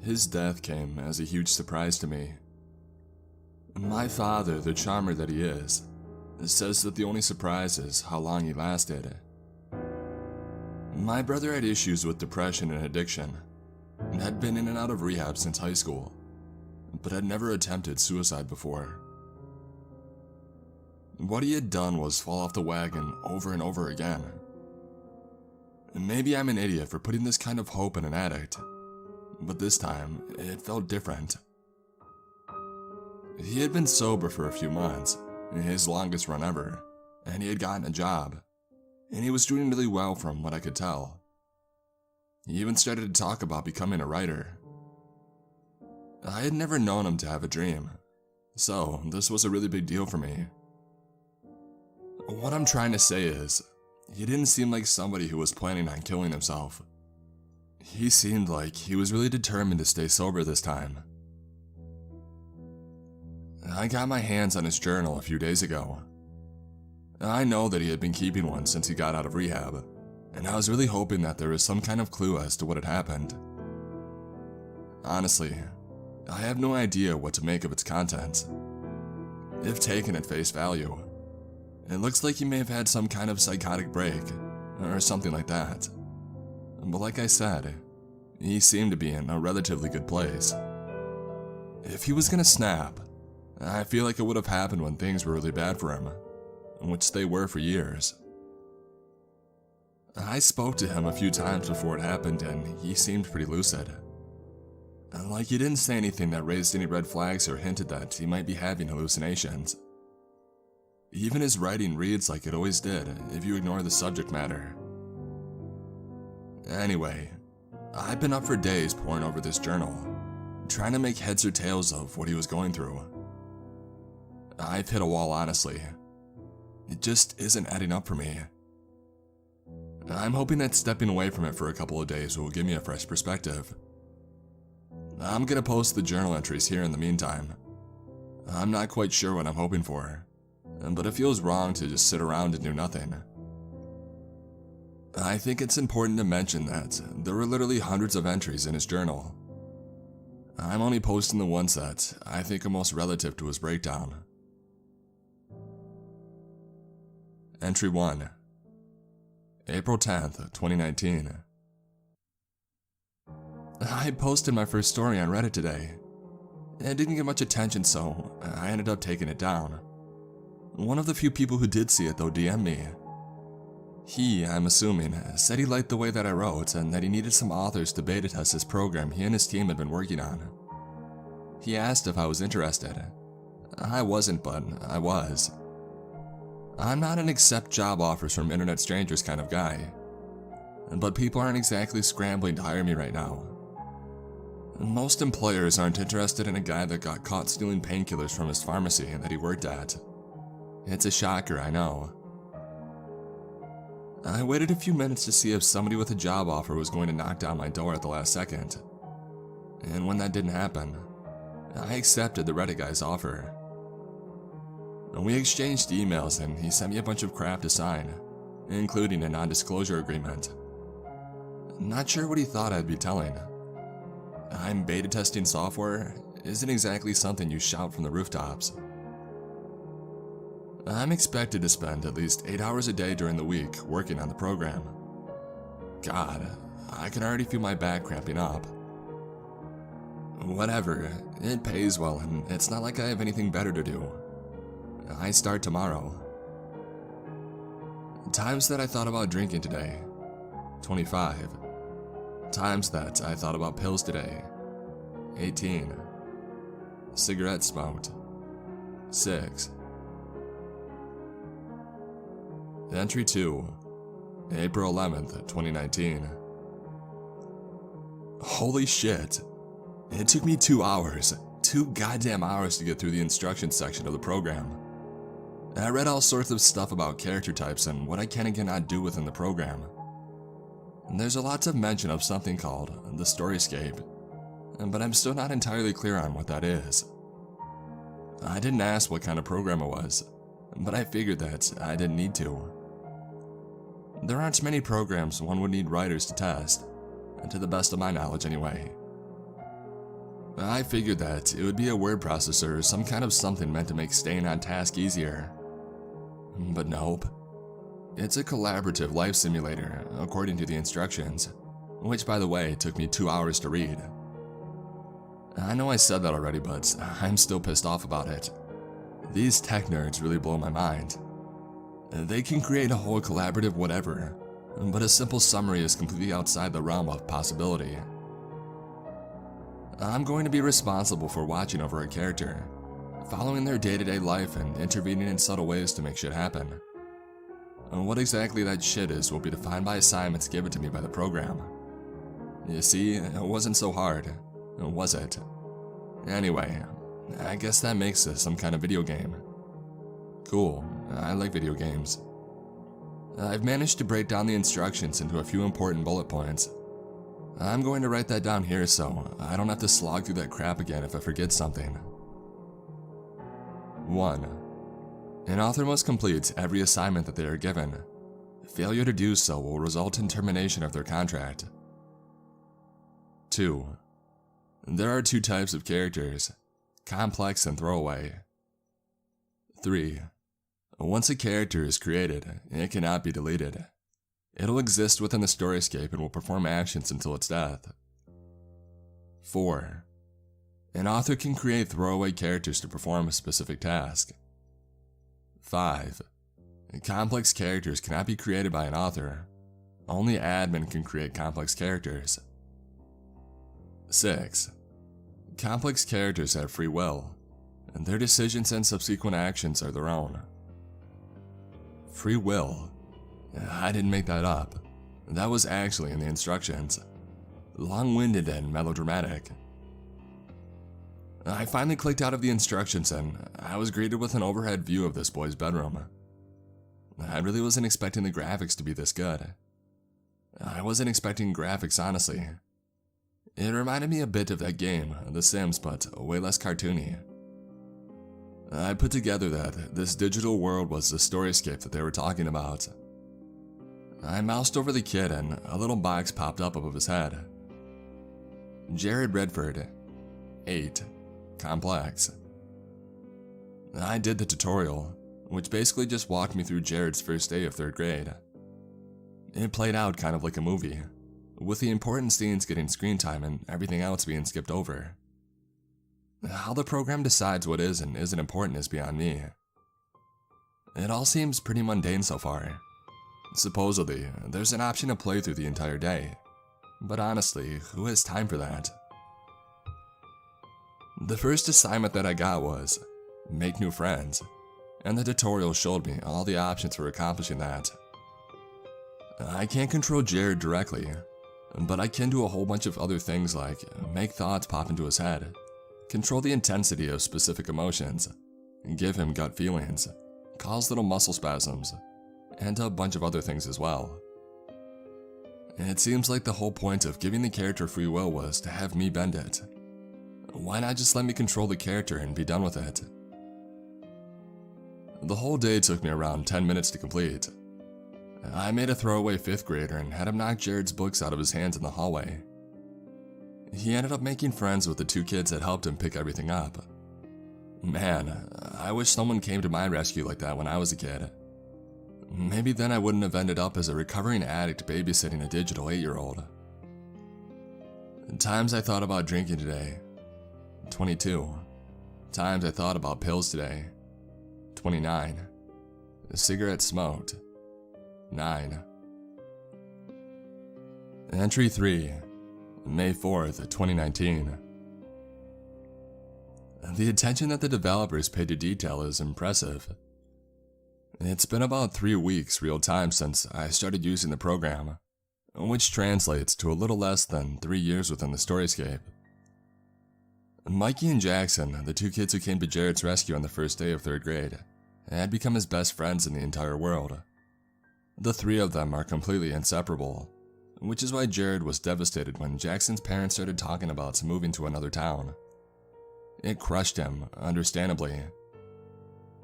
His death came as a huge surprise to me. My father, the charmer that he is, says that the only surprise is how long he lasted. My brother had issues with depression and addiction, and had been in and out of rehab since high school, but had never attempted suicide before. What he had done was fall off the wagon over and over again. Maybe I'm an idiot for putting this kind of hope in an addict, but this time, it felt different. He had been sober for a few months, his longest run ever, and he had gotten a job, and he was doing really well from what I could tell. He even started to talk about becoming a writer. I had never known him to have a dream, so this was a really big deal for me. What I'm trying to say is, he didn't seem like somebody who was planning on killing himself. He seemed like he was really determined to stay sober this time. I got my hands on his journal a few days ago. I know that he had been keeping one since he got out of rehab, and I was really hoping that there was some kind of clue as to what had happened. Honestly, I have no idea what to make of its contents. If taken at face value, it looks like he may have had some kind of psychotic break, or something like that. But like I said, he seemed to be in a relatively good place. If he was gonna snap, I feel like it would have happened when things were really bad for him, which they were for years. I spoke to him a few times before it happened, and he seemed pretty lucid. Like he didn't say anything that raised any red flags or hinted that he might be having hallucinations. Even his writing reads like it always did, if you ignore the subject matter. Anyway, I've been up for days poring over this journal, trying to make heads or tails of what he was going through. I've hit a wall, honestly. It just isn't adding up for me. I'm hoping that stepping away from it for a couple of days will give me a fresh perspective. I'm gonna post the journal entries here in the meantime. I'm not quite sure what I'm hoping for, but it feels wrong to just sit around and do nothing. I think it's important to mention that there were literally hundreds of entries in his journal. I'm only posting the ones that I think are most relative to his breakdown. Entry 1. April 10th, 2019. I posted my first story on Reddit today. It didn't get much attention, so I ended up taking it down. One of the few people who did see it though DM'd me. He, I'm assuming, said he liked the way that I wrote and that he needed some authors to beta test his program he and his team had been working on. He asked if I was interested. I wasn't, but I was. I'm not an accept job offers from internet strangers kind of guy, but people aren't exactly scrambling to hire me right now. Most employers aren't interested in a guy that got caught stealing painkillers from his pharmacy that he worked at. It's a shocker, I know. I waited a few minutes to see if somebody with a job offer was going to knock down my door at the last second. And when that didn't happen, I accepted the Reddit guy's offer. We exchanged emails and he sent me a bunch of crap to sign, including a non-disclosure agreement. Not sure what he thought I'd be telling. I'm beta testing software isn't exactly something you shout from the rooftops. I'm expected to spend at least 8 hours a day during the week working on the program. God, I can already feel my back cramping up. Whatever, it pays well and it's not like I have anything better to do. I start tomorrow. Times that I thought about drinking today, 25. Times that I thought about pills today, 18. Cigarettes smoked, 6. Entry 2, April 11th, 2019. Holy shit. It took me 2 hours, 2 goddamn hours to get through the instructions section of the program. I read all sorts of stuff about character types and what I can and cannot do within the program. And there's a lot of mention of something called the Storyscape, but I'm still not entirely clear on what that is. I didn't ask what kind of program it was, but I figured that I didn't need to. There aren't many programs one would need writers to test, and to the best of my knowledge anyway. I figured that it would be a word processor or some kind of something meant to make staying on task easier. But nope. It's a collaborative life simulator, according to the instructions, which by the way took me 2 hours to read. I know I said that already, but I'm still pissed off about it. These tech nerds really blow my mind. They can create a whole collaborative whatever, but a simple summary is completely outside the realm of possibility. I'm going to be responsible for watching over a character, following their day-to-day life and intervening in subtle ways to make shit happen. What exactly that shit is will be defined by assignments given to me by the program. You see, it wasn't so hard, was it? Anyway, I guess that makes this some kind of video game. Cool, I like video games. I've managed to break down the instructions into a few important bullet points. I'm going to write that down here so I don't have to slog through that crap again if I forget something. 1. An author must complete every assignment that they are given. Failure to do so will result in termination of their contract. 2. There are 2 types of characters, complex and throwaway. 3. Once a character is created, it cannot be deleted. It'll exist within the storyscape and will perform actions until its death. 4. An author can create throwaway characters to perform a specific task. 5. Complex characters cannot be created by an author. Only admin can create complex characters. 6. Complex characters have free will, and their decisions and subsequent actions are their own. Free will? I didn't make that up. That was actually in the instructions. Long-winded and melodramatic. I finally clicked out of the instructions and I was greeted with an overhead view of this boy's bedroom. I really wasn't expecting the graphics to be this good. I wasn't expecting graphics, honestly. It reminded me a bit of that game, The Sims, but way less cartoony. I put together that this digital world was the storyscape that they were talking about. I moused over the kid and a little box popped up above his head. Jared Redford, 8, complex. I did the tutorial, which basically just walked me through Jared's first day of 3rd grade. It played out kind of like a movie, with the important scenes getting screen time and everything else being skipped over. How the program decides what is and isn't important is beyond me. It all seems pretty mundane so far. Supposedly, there's an option to play through the entire day, but honestly, who has time for that? The first assignment that I got was, make new friends, and the tutorial showed me all the options for accomplishing that. I can't control Jared directly, but I can do a whole bunch of other things like make thoughts pop into his head, control the intensity of specific emotions, give him gut feelings, cause little muscle spasms, and a bunch of other things as well. It seems like the whole point of giving the character free will was to have me bend it. Why not just let me control the character and be done with it? The whole day took me around 10 minutes to complete. I made a throwaway 5th grader and had him knock Jared's books out of his hands in the hallway. He ended up making friends with the 2 kids that helped him pick everything up. Man, I wish someone came to my rescue like that when I was a kid. Maybe then I wouldn't have ended up as a recovering addict babysitting a digital 8-year-old. Times I thought about drinking today, 22. Times I thought about pills today, 29. Cigarettes smoked, 9. Entry 3, May 4th, 2019. The attention that the developers paid to detail is impressive. It's been about 3 weeks real time since I started using the program, which translates to a little less than 3 years within the storyscape. Mikey and Jackson, the 2 kids who came to Jared's rescue on the first day of 3rd grade, had become his best friends in the entire world. The 3 of them are completely inseparable, which is why Jared was devastated when Jackson's parents started talking about moving to another town. It crushed him, understandably.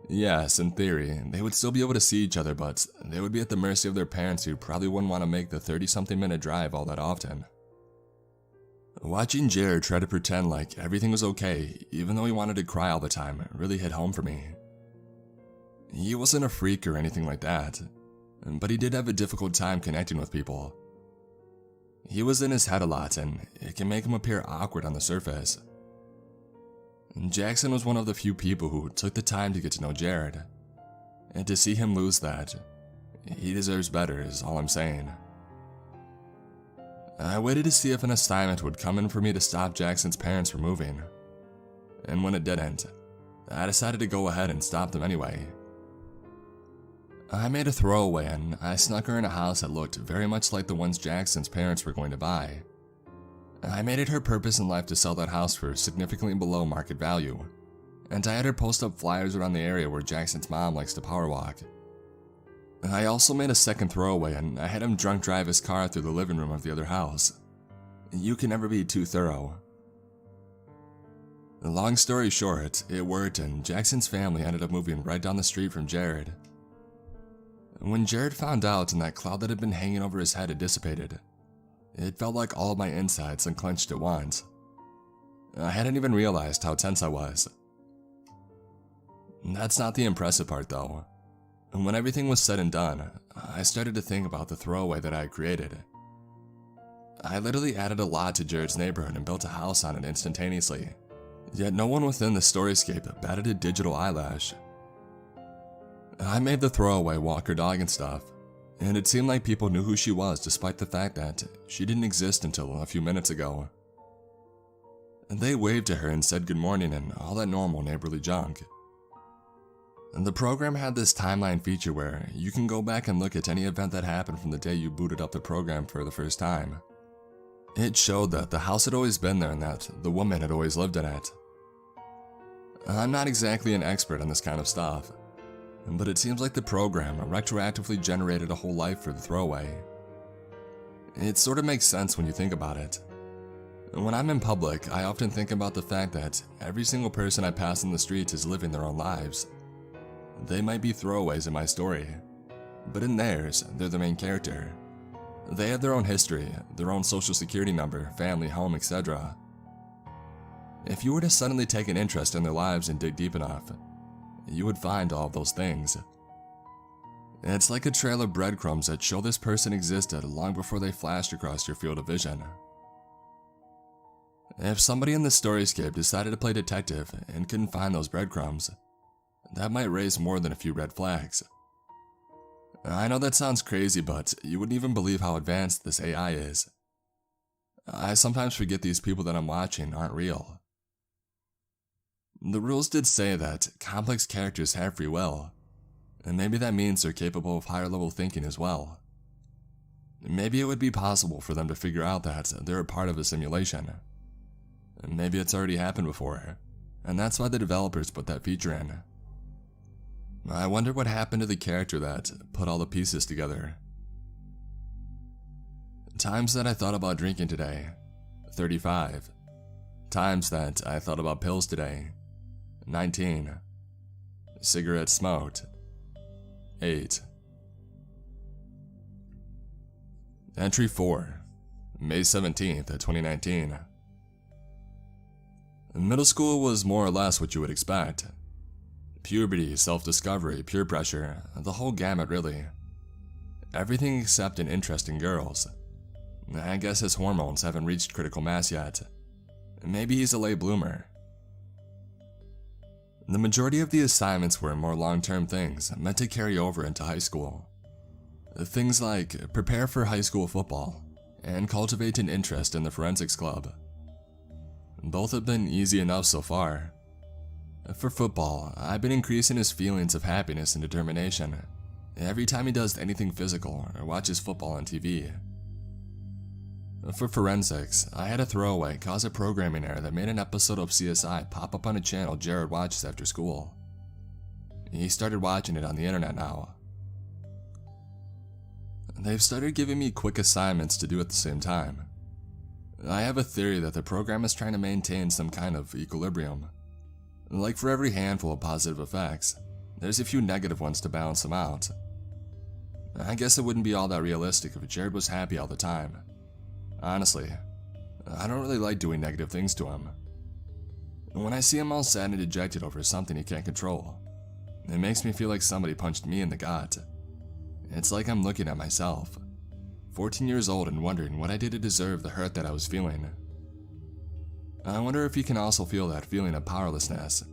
Yes, in theory, they would still be able to see each other, but they would be at the mercy of their parents who probably wouldn't want to make the 30-something minute drive all that often. Watching Jared try to pretend like everything was okay, even though he wanted to cry all the time, really hit home for me. He wasn't a freak or anything like that, but he did have a difficult time connecting with people. He was in his head a lot, and it can make him appear awkward on the surface. Jackson was one of the few people who took the time to get to know Jared, and to see him lose that, he deserves better is all I'm saying. I waited to see if an assignment would come in for me to stop Jackson's parents from moving, and when it didn't, I decided to go ahead and stop them anyway. I made a throwaway and I snuck her in a house that looked very much like the ones Jackson's parents were going to buy. I made it her purpose in life to sell that house for significantly below market value, and I had her post up flyers around the area where Jackson's mom likes to power walk. I also made a second throwaway and I had him drunk drive his car through the living room of the other house. You can never be too thorough. Long story short, it worked and Jackson's family ended up moving right down the street from Jared. When Jared found out and that cloud that had been hanging over his head had dissipated, it felt like all of my insides unclenched at once. I hadn't even realized how tense I was. That's not the impressive part though. When everything was said and done, I started to think about the throwaway that I had created. I literally added a lot to Jared's neighborhood and built a house on it instantaneously, yet no one within the storyscape batted a digital eyelash. I made the throwaway walk her dog and stuff, and it seemed like people knew who she was despite the fact that she didn't exist until a few minutes ago. They waved to her and said good morning and all that normal neighborly junk. The program had this timeline feature where you can go back and look at any event that happened from the day you booted up the program for the first time. It showed that the house had always been there and that the woman had always lived in it. I'm not exactly an expert on this kind of stuff, but it seems like the program retroactively generated a whole life for the throwaway. It sort of makes sense when you think about it. When I'm in public, I often think about the fact that every single person I pass in the streets is living their own lives. They might be throwaways in my story, but in theirs, they're the main character. They have their own history, their own social security number, family, home, etc. If you were to suddenly take an interest in their lives and dig deep enough, you would find all of those things. It's like a trail of breadcrumbs that show this person existed long before they flashed across your field of vision. If somebody in the storyscape decided to play detective and couldn't find those breadcrumbs, that might raise more than a few red flags. I know that sounds crazy, but you wouldn't even believe how advanced this AI is. I sometimes forget these people that I'm watching aren't real. The rules did say that complex characters have free will, and maybe that means they're capable of higher level thinking as well. Maybe it would be possible for them to figure out that they're a part of a simulation. Maybe it's already happened before, and that's why the developers put that feature in. I wonder what happened to the character that put all the pieces together. Times that I thought about drinking today, 35. Times that I thought about pills today, 19. Cigarettes smoked, 8. Entry 4, May 17th, 2019. Middle school was more or less what you would expect. Puberty, self-discovery, peer pressure, the whole gamut really. Everything except an interest in girls. I guess his hormones haven't reached critical mass yet. Maybe he's a late bloomer. The majority of the assignments were more long-term things meant to carry over into high school. Things like prepare for high school football and cultivate an interest in the forensics club. Both have been easy enough so far. For football, I've been increasing his feelings of happiness and determination every time he does anything physical or watches football on TV. For forensics, I had a throwaway cause a programming error that made an episode of CSI pop up on a channel Jared watches after school. He started watching it on the internet now. They've started giving me quick assignments to do at the same time. I have a theory that the program is trying to maintain some kind of equilibrium. Like for every handful of positive effects, there's a few negative ones to balance them out. I guess it wouldn't be all that realistic if Jared was happy all the time. Honestly, I don't really like doing negative things to him. When I see him all sad and dejected over something he can't control, it makes me feel like somebody punched me in the gut. It's like I'm looking at myself, 14 years old, and wondering what I did to deserve the hurt that I was feeling. I wonder if he can also feel that feeling of powerlessness,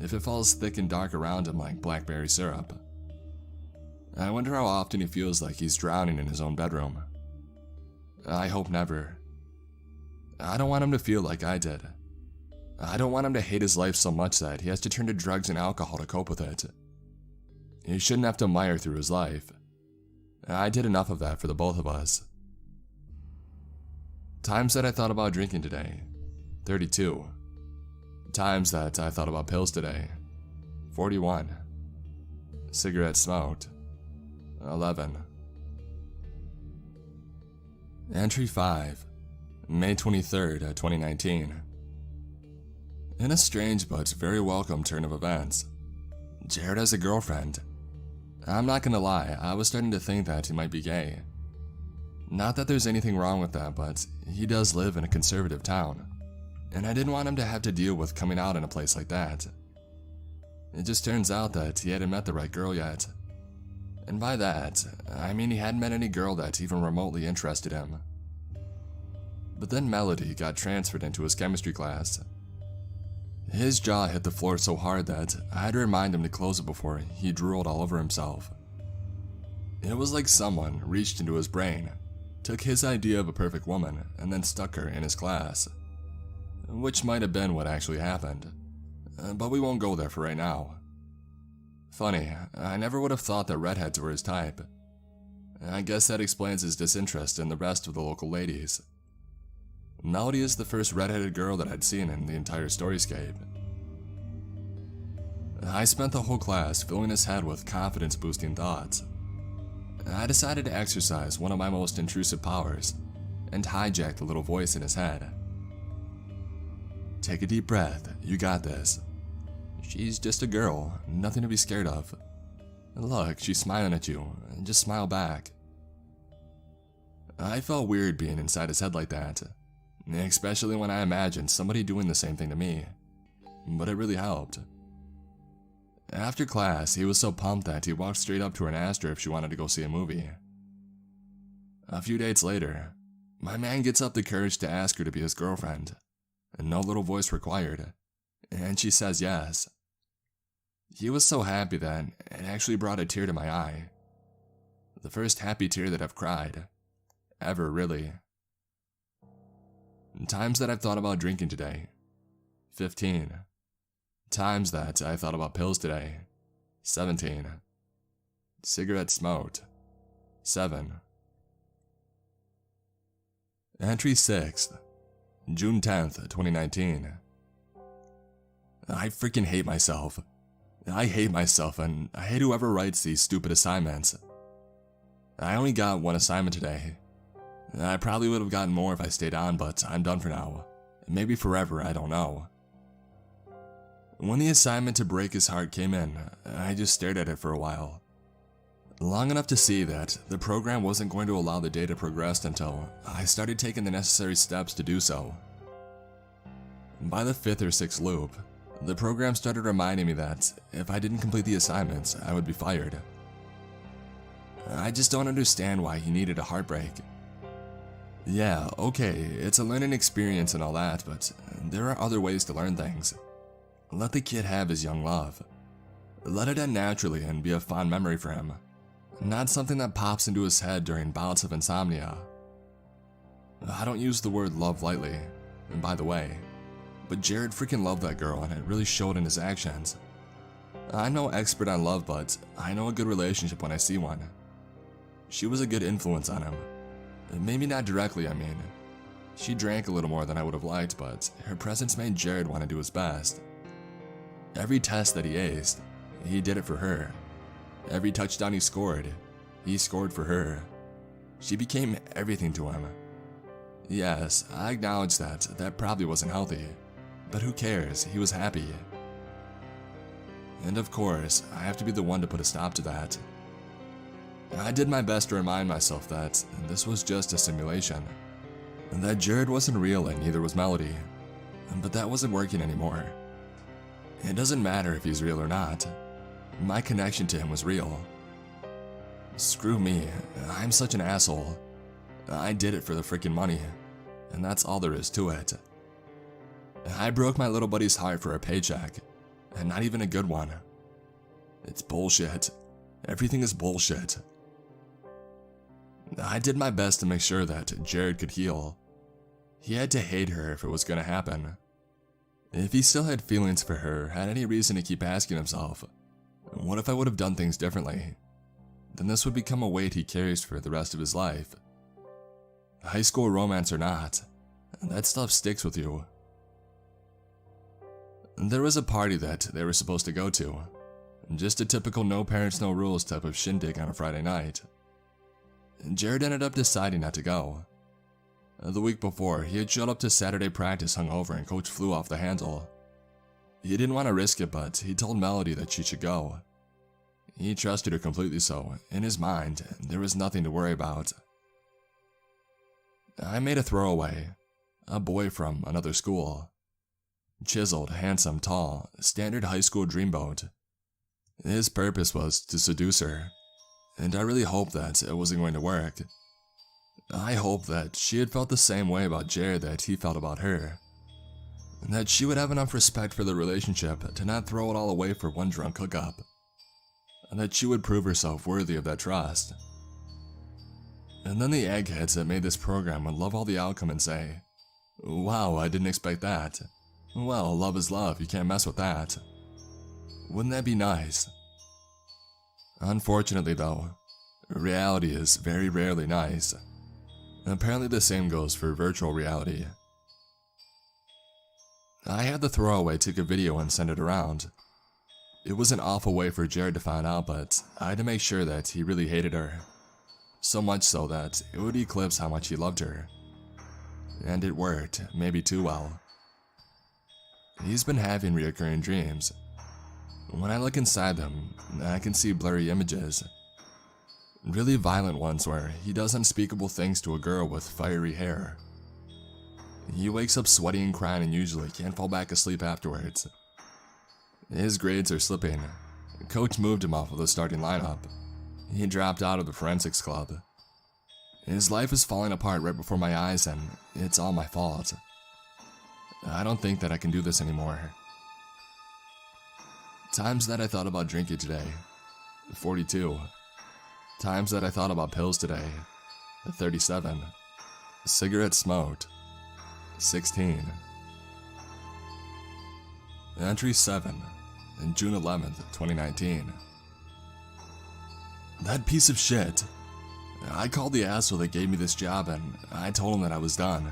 if it falls thick and dark around him like blackberry syrup. I wonder how often he feels like he's drowning in his own bedroom. I hope never. I don't want him to feel like I did. I don't want him to hate his life so much that he has to turn to drugs and alcohol to cope with it. He shouldn't have to mire through his life. I did enough of that for the both of us. Times that I thought about drinking today, 32. Times that I thought about pills today, 41. Cigarettes smoked, 11. Entry 5, May 23rd, 2019. In a strange but very welcome turn of events, Jared has a girlfriend. I'm not gonna lie, I was starting to think that he might be gay. Not that there's anything wrong with that, but he does live in a conservative town, and I didn't want him to have to deal with coming out in a place like that. It just turns out that he hadn't met the right girl yet. And by that, I mean he hadn't met any girl that even remotely interested him. But then Melody got transferred into his chemistry class. His jaw hit the floor so hard that I had to remind him to close it before he drooled all over himself. It was like someone reached into his brain, took his idea of a perfect woman, and then stuck her in his class. Which might have been what actually happened, but we won't go there for right now. Funny, I never would have thought that redheads were his type. I guess that explains his disinterest in the rest of the local ladies. Melody is the first redheaded girl that I'd seen in the entire storyscape. I spent the whole class filling his head with confidence-boosting thoughts. I decided to exercise one of my most intrusive powers and hijack the little voice in his head. Take a deep breath, you got this. She's just a girl, nothing to be scared of. Look, she's smiling at you, just smile back. I felt weird being inside his head like that, especially when I imagined somebody doing the same thing to me, but it really helped. After class, he was so pumped that he walked straight up to her and asked her if she wanted to go see a movie. A few dates later, my man gets up the courage to ask her to be his girlfriend, and no little voice required, and she says yes. He was so happy that it actually brought a tear to my eye. The first happy tear that I've cried. Ever, really. Times that I've thought about drinking today, 15. Times that I thought about pills today, 17. Cigarettes smoked, 7. Entry 6, June 10th, 2019. I freaking hate myself. I hate myself, and I hate whoever writes these stupid assignments. I only got one assignment today. I probably would have gotten more if I stayed on, but I'm done for now. Maybe forever, I don't know. When the assignment to break his heart came in, I just stared at it for a while. Long enough to see that the program wasn't going to allow the day to progress until I started taking the necessary steps to do so. By the 5th or 6th loop, the program started reminding me that if I didn't complete the assignments, I would be fired. I just don't understand why he needed a heartbreak. Yeah, okay, it's a learning experience and all that, but there are other ways to learn things. Let the kid have his young love. Let it end naturally and be a fond memory for him, not something that pops into his head during bouts of insomnia. I don't use the word love lightly, and by the way, but Jared freaking loved that girl and it really showed in his actions. I'm no expert on love, but I know a good relationship when I see one. She was a good influence on him. Maybe not directly, I mean. She drank a little more than I would have liked, but her presence made Jared want to do his best. Every test that he aced, he did it for her. Every touchdown he scored for her. She became everything to him. Yes, I acknowledge that probably wasn't healthy, but who cares, he was happy. And of course, I have to be the one to put a stop to that. I did my best to remind myself that this was just a simulation. that Jared wasn't real and neither was Melody, but that wasn't working anymore. It doesn't matter if he's real or not. My connection to him was real. Screw me, I'm such an asshole. I did it for the freaking money, and that's all there is to it. I broke my little buddy's heart for a paycheck, and not even a good one. It's bullshit. Everything is bullshit. I did my best to make sure that Jared could heal. He had to hate her if it was gonna happen. If he still had feelings for her, had any reason to keep asking himself, what if I would have done things differently? Then this would become a weight he carries for the rest of his life. High school romance or not, that stuff sticks with you. There was a party that they were supposed to go to. Just a typical no parents, no rules type of shindig on a Friday night. Jared ended up deciding not to go. The week before, he had showed up to Saturday practice hungover and coach flew off the handle. He didn't want to risk it, but he told Melody that she should go. He trusted her completely, so in his mind, there was nothing to worry about. I made a throwaway, a boy from another school. Chiseled, handsome, tall, standard high school dreamboat. His purpose was to seduce her, and I really hoped that it wasn't going to work. I hoped that she had felt the same way about Jared that he felt about her, and that she would have enough respect for the relationship to not throw it all away for one drunk hookup, and that she would prove herself worthy of that trust. And then the eggheads that made this program would love all the outcome and say, "Wow, I didn't expect that. Well, love is love, you can't mess with that." Wouldn't that be nice? Unfortunately though, reality is very rarely nice. Apparently the same goes for virtual reality. I had the throwaway take a video and send it around. It was an awful way for Jared to find out, but I had to make sure that he really hated her. So much so that it would eclipse how much he loved her. And it worked, maybe too well. He's been having reoccurring dreams. When I look inside them, I can see blurry images. Really violent ones where he does unspeakable things to a girl with fiery hair. He wakes up sweaty and crying and usually can't fall back asleep afterwards. His grades are slipping. Coach moved him off of the starting lineup. He dropped out of the forensics club. His life is falling apart right before my eyes and it's all my fault. I don't think that I can do this anymore. Times that I thought about drinking today, 42. Times that I thought about pills today, 37. Cigarettes smoked, 16. Entry 7, June 11th, 2019. That piece of shit. I called the asshole that gave me this job and I told him that I was done.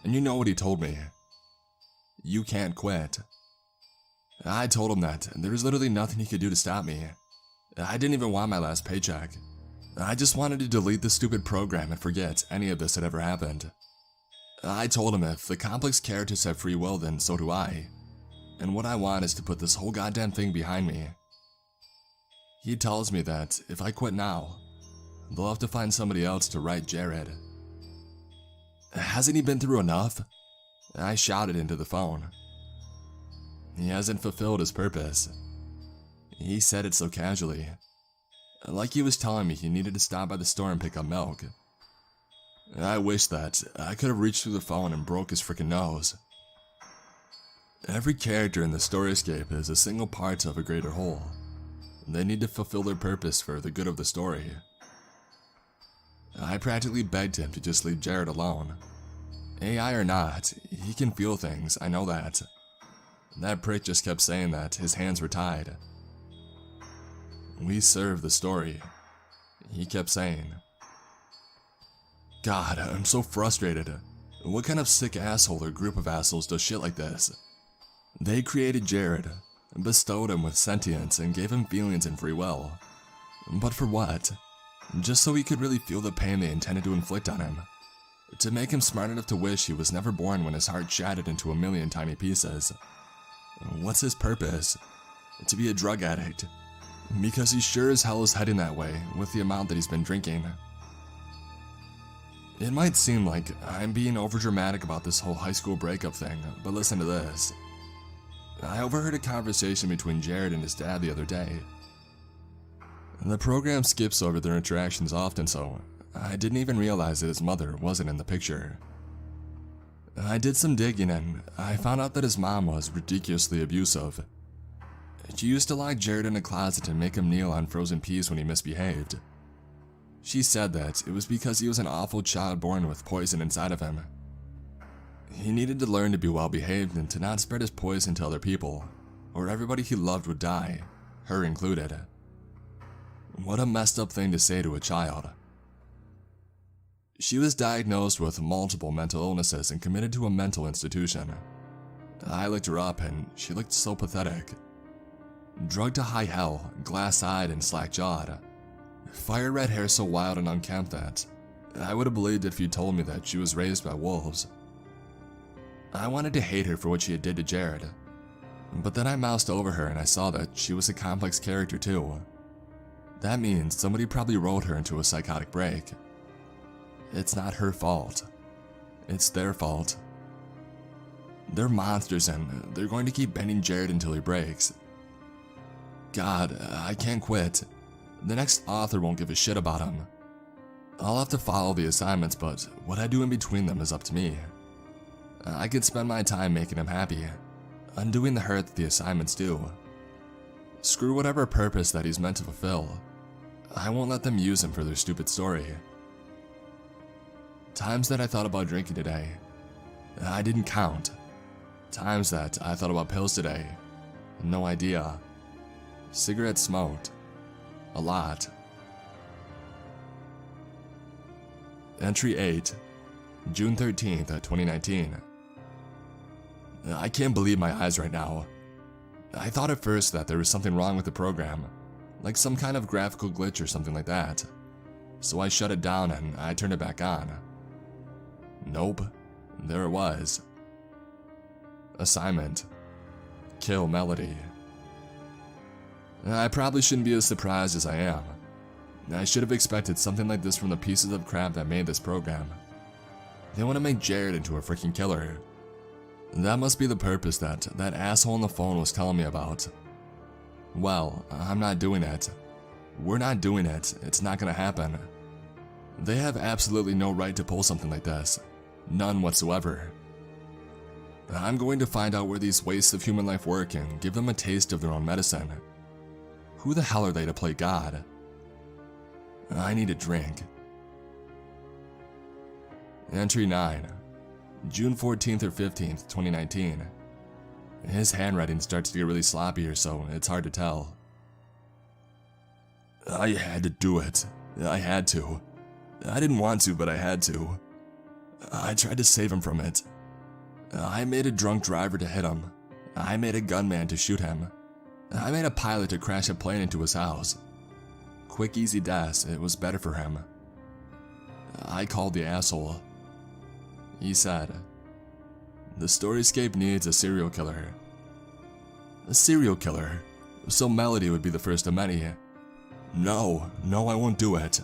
And you know what he told me? You can't quit. I told him that there was literally nothing he could do to stop me. I didn't even want my last paycheck. I just wanted to delete the stupid program and forget any of this had ever happened. I told him if the complex characters have free will, then so do I. And what I want is to put this whole goddamn thing behind me. He tells me that if I quit now, they'll have to find somebody else to write Jared. Hasn't he been through enough? I shouted into the phone. He hasn't fulfilled his purpose. He said it so casually, like he was telling me he needed to stop by the store and pick up milk. I wish that I could have reached through the phone and broke his freaking nose. Every character in the storyscape is a single part of a greater whole. They need to fulfill their purpose for the good of the story. I practically begged him to just leave Jared alone. AI or not, he can feel things, I know that. That prick just kept saying that his hands were tied. We serve the story, he kept saying. God, I'm so frustrated. What kind of sick asshole or group of assholes does shit like this? They created Jared, bestowed him with sentience, and gave him feelings and free will. But for what? Just so he could really feel the pain they intended to inflict on him. To make him smart enough to wish he was never born when his heart shattered into a million tiny pieces. What's his purpose? To be a drug addict. Because he sure as hell is heading that way with the amount that he's been drinking. It might seem like I'm being overdramatic about this whole high school breakup thing, but listen to this. I overheard a conversation between Jared and his dad the other day. The program skips over their interactions often, so I didn't even realize that his mother wasn't in the picture. I did some digging and I found out that his mom was ridiculously abusive. She used to lock Jared in a closet and make him kneel on frozen peas when he misbehaved. She said that it was because he was an awful child born with poison inside of him. He needed to learn to be well behaved and to not spread his poison to other people, or everybody he loved would die, her included. What a messed up thing to say to a child. She was diagnosed with multiple mental illnesses and committed to a mental institution. I looked her up and she looked so pathetic. Drugged to high hell, glass-eyed and slack-jawed. Fire red hair so wild and unkempt that I would have believed it if you told me that she was raised by wolves. I wanted to hate her for what she had did to Jared, but then I moused over her and I saw that she was a complex character too. That means somebody probably rolled her into a psychotic break. It's not her fault. It's their fault. They're monsters and they're going to keep bending Jared until he breaks. God, I can't quit. The next author won't give a shit about him. I'll have to follow the assignments, but what I do in between them is up to me. I could spend my time making him happy, undoing the hurt that the assignments do. Screw whatever purpose that he's meant to fulfill. I won't let them use him for their stupid story. Times that I thought about drinking today, I didn't count. Times that I thought about pills today, no idea. Cigarettes smoked, a lot. Entry 8, June 13th, 2019. I can't believe my eyes right now. I thought at first that there was something wrong with the program, like some kind of graphical glitch or something like that. So I shut it down and I turned it back on. Nope, there it was. Assignment: kill Melody. I probably shouldn't be as surprised as I am. I should have expected something like this from the pieces of crap that made this program. They want to make Jared into a freaking killer. That must be the purpose that asshole on the phone was telling me about. Well, I'm not doing it. We're not doing it. It's not gonna happen. They have absolutely no right to pull something like this. None whatsoever. I'm going to find out where these wastes of human life work and give them a taste of their own medicine. Who the hell are they to play God? I need a drink. Entry 9, June 14th or 15th, 2019. His handwriting starts to get really sloppy here, so it's hard to tell. I had to do it. I had to. I didn't want to, but I had to. I tried to save him from it. I made a drunk driver to hit him. I made a gunman to shoot him. I made a pilot to crash a plane into his house. Quick, easy deaths, it was better for him. I called the asshole. He said, "The Storyscape needs a serial killer." A serial killer? So Melody would be the first of many. No, I won't do it.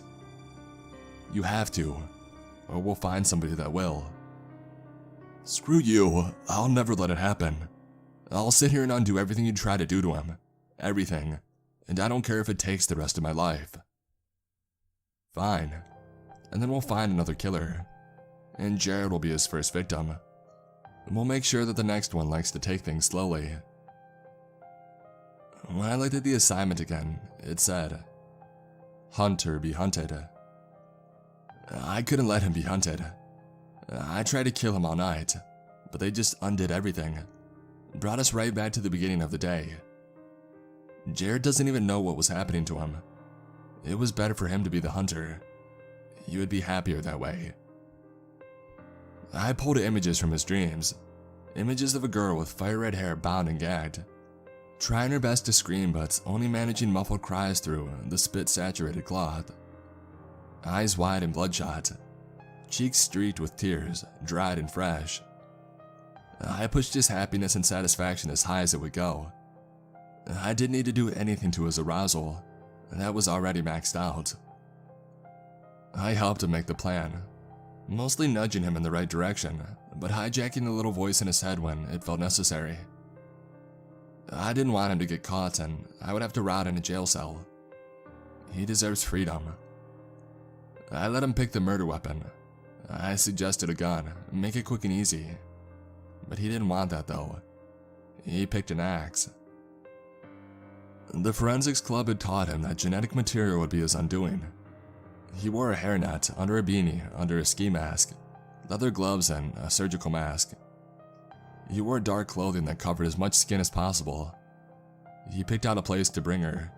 You have to, or we'll find somebody that will. Screw you, I'll never let it happen. I'll sit here and undo everything you try to do to him. Everything. And I don't care if it takes the rest of my life. Fine. And then we'll find another killer. And Jared will be his first victim. And we'll make sure that the next one likes to take things slowly. When I looked at the assignment again, it said, "Hunter be hunted." I couldn't let him be hunted. I tried to kill him all night, but they just undid everything. Brought us right back to the beginning of the day. Jared doesn't even know what was happening to him. It was better for him to be the hunter. He would be happier that way. I pulled images from his dreams. Images of a girl with fire red hair bound and gagged. Trying her best to scream but only managing muffled cries through the spit-saturated cloth. Eyes wide and bloodshot. Cheeks streaked with tears, dried and fresh. I pushed his happiness and satisfaction as high as it would go. I didn't need to do anything to his arousal. That was already maxed out. I helped him make the plan. mostly nudging him in the right direction, but hijacking the little voice in his head when it felt necessary. I didn't want him to get caught, and I would have to rot in a jail cell. He deserves freedom. I let him pick the murder weapon. I suggested a gun, make it quick and easy. But he didn't want that though. He picked an axe. The forensics club had taught him that genetic material would be his undoing. He wore a hairnet, under a beanie, under a ski mask, leather gloves, and a surgical mask. He wore dark clothing that covered as much skin as possible. He picked out a place to bring her.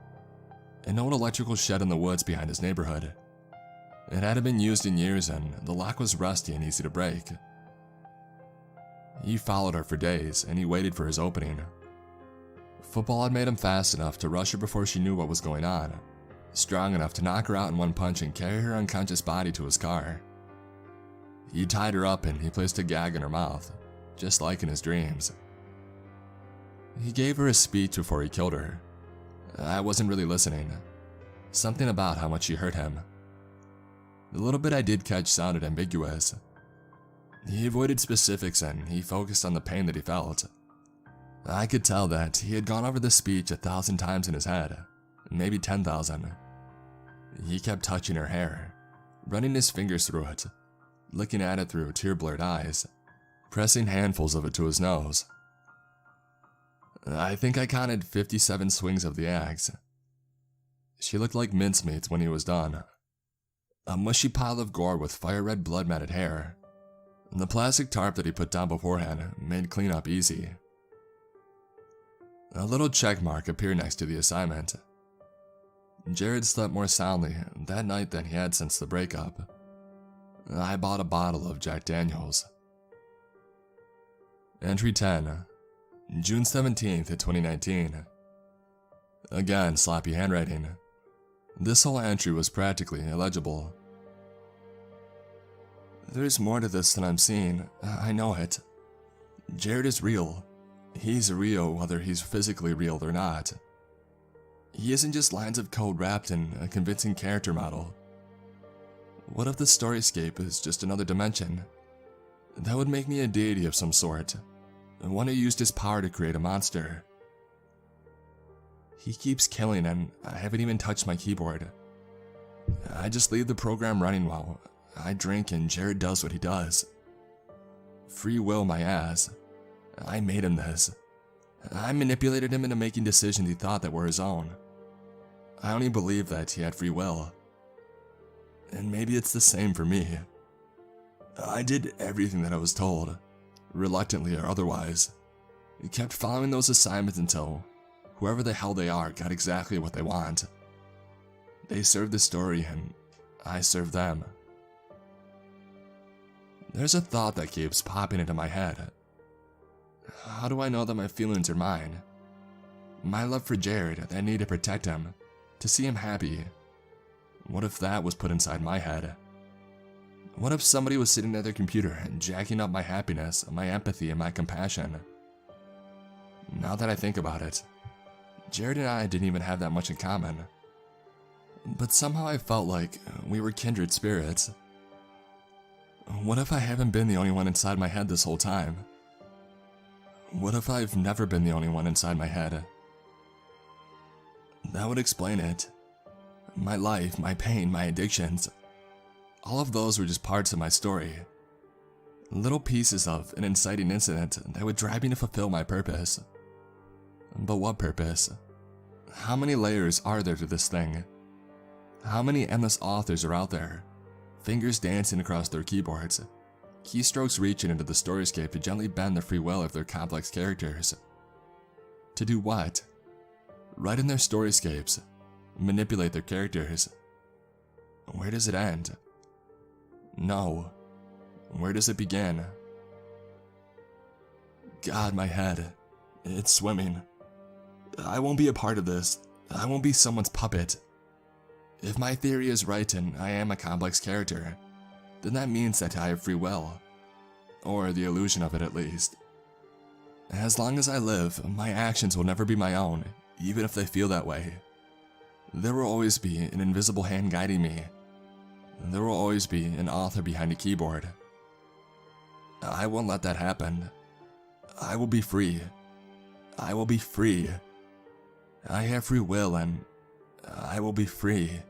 An old electrical shed in the woods behind his neighborhood. It hadn't been used in years and the lock was rusty and easy to break. He followed her for days and he waited for his opening. Football had made him fast enough to rush her before she knew what was going on, strong enough to knock her out in one punch and carry her unconscious body to his car. He tied her up and he placed a gag in her mouth, just like in his dreams. He gave her a speech before he killed her. I wasn't really listening. Something about how much she hurt him. The little bit I did catch sounded ambiguous. He avoided specifics and he focused on the pain that he felt. I could tell that he had gone over the speech 1,000 times in his head, maybe 10,000. He kept touching her hair, running his fingers through it, looking at it through tear-blurred eyes, pressing handfuls of it to his nose. I think I counted 57 swings of the axe. She looked like mincemeat when he was done. A mushy pile of gore with fire-red blood-matted hair. The plastic tarp that he put down beforehand made cleanup easy. A little check mark appeared next to the assignment. Jared slept more soundly that night than he had since the breakup. I bought a bottle of Jack Daniels. Entry 10, June 17th, 2019. Again, sloppy handwriting. This whole entry was practically illegible. There's more to this than I'm seeing, I know it. Jared is real. He's real whether he's physically real or not. He isn't just lines of code wrapped in a convincing character model. What if the storyscape is just another dimension? That would make me a deity of some sort, one who used his power to create a monster. He keeps killing and I haven't even touched my keyboard. I just leave the program running while I drink and Jared does what he does. Free will my ass. I made him this. I manipulated him into making decisions he thought that were his own. I only believe that he had free will. And maybe it's the same for me. I did everything that I was told, reluctantly or otherwise. I kept following those assignments until whoever the hell they are got exactly what they want. They served the story and I served them. There's a thought that keeps popping into my head. How do I know that my feelings are mine? My love for Jared, that need to protect him, to see him happy. What if that was put inside my head? What if somebody was sitting at their computer and jacking up my happiness, my empathy, and my compassion? Now that I think about it, Jared and I didn't even have that much in common. But somehow I felt like we were kindred spirits. What if I haven't been the only one inside my head this whole time? What if I've never been the only one inside my head? That would explain it. My life, my pain, my addictions. All of those were just parts of my story. Little pieces of an inciting incident that would drive me to fulfill my purpose. But what purpose? How many layers are there to this thing? How many endless authors are out there? Fingers dancing across their keyboards, keystrokes reaching into the storyscape to gently bend the free will of their complex characters. To do what? Write in their storyscapes, manipulate their characters. Where does it end? No. Where does it begin? God, my head. It's swimming. I won't be a part of this. I won't be someone's puppet. If my theory is right and I am a complex character, then that means that I have free will. Or the illusion of it at least. As long as I live, my actions will never be my own, even if they feel that way. There will always be an invisible hand guiding me. There will always be an author behind a keyboard. I won't let that happen. I will be free. I will be free. I have free will and I will be free.